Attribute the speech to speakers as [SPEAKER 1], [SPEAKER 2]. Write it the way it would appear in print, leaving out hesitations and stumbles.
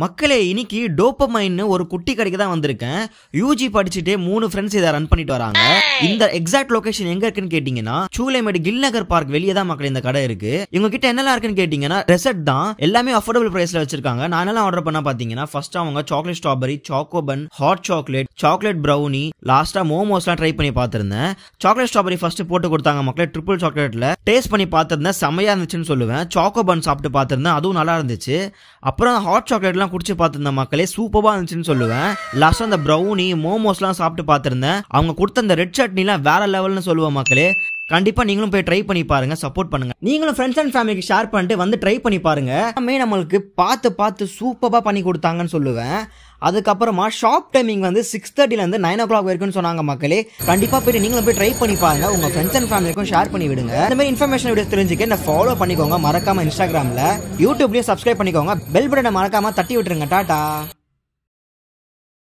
[SPEAKER 1] மக்களே இன்னைக்கு டோபமைன்னு ஒரு குட்டி கடைக்கு தான் வந்திருக்கேன். யூஜி படிச்சுட்டு 3 ஃப்ரெண்ட்ஸ் இதை ரன் பண்ணிட்டு வராங்க. இந்த எக்ஸாக்ட் லொகேஷன் எங்க இருக்குன்னு கேட்டீங்கன்னா சூளைமேடு கில்நகர் பார்க் வெளியே தான் மக்கள் இந்த கடை இருக்கு. இவங்க கிட்ட என்னெல்லாம் இருக்குன்னு கேட்டீங்கன்னா ரெசெட் தான், எல்லாமே அஃபோர்டபிள் பிரைஸ்ல வச்சிருக்காங்க. நான் என்னெல்லாம் ஆர்டர் பண்ணா பாத்தீங்கன்னா ஃபர்ஸ்ட் அவங்க chocolate strawberry, choco bun, hot chocolate brownie, லாஸ்டா மோமோஸ்லாம் ட்ரை பண்ணி பார்த்திருந்தேன். சாக்லேட் ஸ்ட்ராபெரி ஃபர்ஸ்ட் போட்டு கொடுத்தாங்க மக்களே ட்ரிபிள் சாக்லேட்ல. டேஸ்ட் பண்ணி பார்த்திருந்தேன், செமையா இருந்துச்சுன்னு சொல்லுவேன். சாக்கோபன் சாப்பிட்டு பார்த்திருந்தேன், அதுவும் நல்லா இருந்துச்சு. அப்புறம் ஹாட் சாக்லேட் குடிச்சு பார்த்திருந்தேன் மக்களே, சூப்பரா இருந்துச்சுன்னு சொல்லுவேன். லாஸ்டா அந்த ப்ரௌனி மோமோஸ்லாம் சாப்பிட்டு பார்த்திருந்தேன். அவங்க கொடுத்த அந்த ரெட் சட்னிலாம் வேற லெவல்னு சொல்லுவேன் மக்களே. கண்டிப்பா நீங்களும் போய் ட்ரை பண்ணி பாருங்க, சப்போர்ட் பண்ணுங்க. நீங்களும் ஃப்ரெண்ட்ஸ் அண்ட் ஃபேமிலிக்கு ஷேர் பண்ணிட்டு வந்து ட்ரை பண்ணி பாருங்க. நம்மளுக்கு பார்த்து சூப்பரா பண்ணி கொடுத்தாங்கன்னு சொல்லுவேன். அதுக்கப்புறமா ஷாப் டைமிங் 6:30 இருந்து 9 o'clock வரைக்கும் சொன்னாங்க மக்களே. கண்டிப்பா போய் நீங்களும் போய் ட்ரை பண்ணி பாருங்க, உங்க ஃப்ரெண்ட்ஸ் அண்ட் ஃபேமிலிக்கும் ஷேர் பண்ணி விடுங்க. இந்த மாதிரி இன்ஃபர்மேஷன் வீடியோ தெரிஞ்சுக்க என்ன ஃபாலோ பண்ணிக்கோங்க மறக்காம. இன்ஸ்டாகிராம்ல, யூடியூப்லயும் சப்ஸ்கிரைப் பண்ணிக்கோங்க. பெல் பட்டனை மறக்காம தட்டி விட்டுருங்க. டாடா.